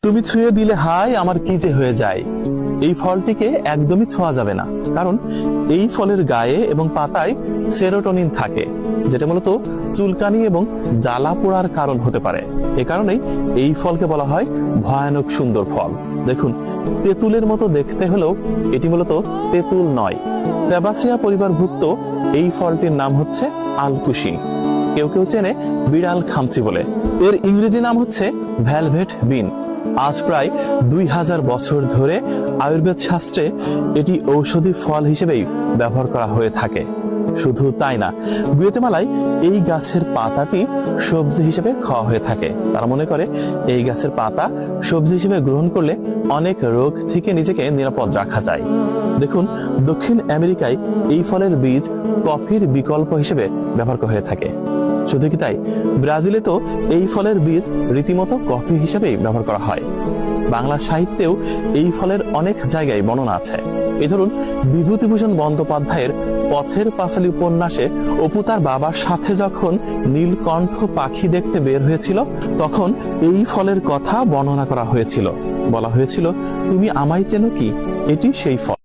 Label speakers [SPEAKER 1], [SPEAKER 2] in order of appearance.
[SPEAKER 1] তুমি ছুঁয়ে দিলে হায় আমার কি যে হয়ে যায়। এই ফলটিকে একদমই ছোঁয়া যাবে না, কারণ এই ফলের গায়ে এবং পাতায় সেরোটোনিন থাকে, যেটা মূলত চুলকানি এবং জ্বালা পোড়ার কারণ হতে পারে। এ কারণেই এই ফলকে বলা হয় ভয়ানক সুন্দর ফল। দেখুন, তেঁতুলের মতো দেখতে হলেও এটি মূলত তেঁতুল নয়। ফ্যাবাসিয়া পরিবারভুক্ত এই ফলটির নাম হচ্ছে আলকুশি। কেউ কেউ চেনে বিড়াল খামচি বলে। এর ইংরেজি নাম হচ্ছে ভেলভেট বিন। আজ প্রায় 2000 বছর ধরে আয়ুর্বেদ শাস্ত্রে এটি ঔষধি ফল হিসেবেই ব্যবহার করা হয়ে থাকে। শুধু তাই না, গুয়েতেমালায় এই গাছের পাতাটি সবজি হিসেবে খাওয়া হয়ে থাকে। তারা মনে করে এই গাছের পাতা সবজি হিসেবে গ্রহণ করলে অনেক রোগ থেকে নিজেকে নিরাপদ রাখা যায়। দেখুন, দক্ষিণ আমেরিকায় এই ফলের বীজ কফির বিকল্প হিসেবে ব্যবহার করা হয়ে থাকে। শুধু কি তাই, ব্রাজিলে তো এই ফলের বীজ রীতিমতো কফি হিসেবেই ব্যবহার করা হয়। বাংলা সাহিত্যেও এই ফলের অনেক জায়গায় বর্ণনা আছে। এই ধরুন, বিভূতিভূষণ বন্দ্যোপাধ্যায়ের পথের পাঁচালী উপন্যাসে অপু তার বাবার সাথে যখন নীলকণ্ঠ পাখি দেখতে বের হয়েছিল, তখন এই ফলের কথা বর্ণনা করা হয়েছিল। বলা হয়েছিল, তুমি আমায় চেনো কি? এটি সেই ফল।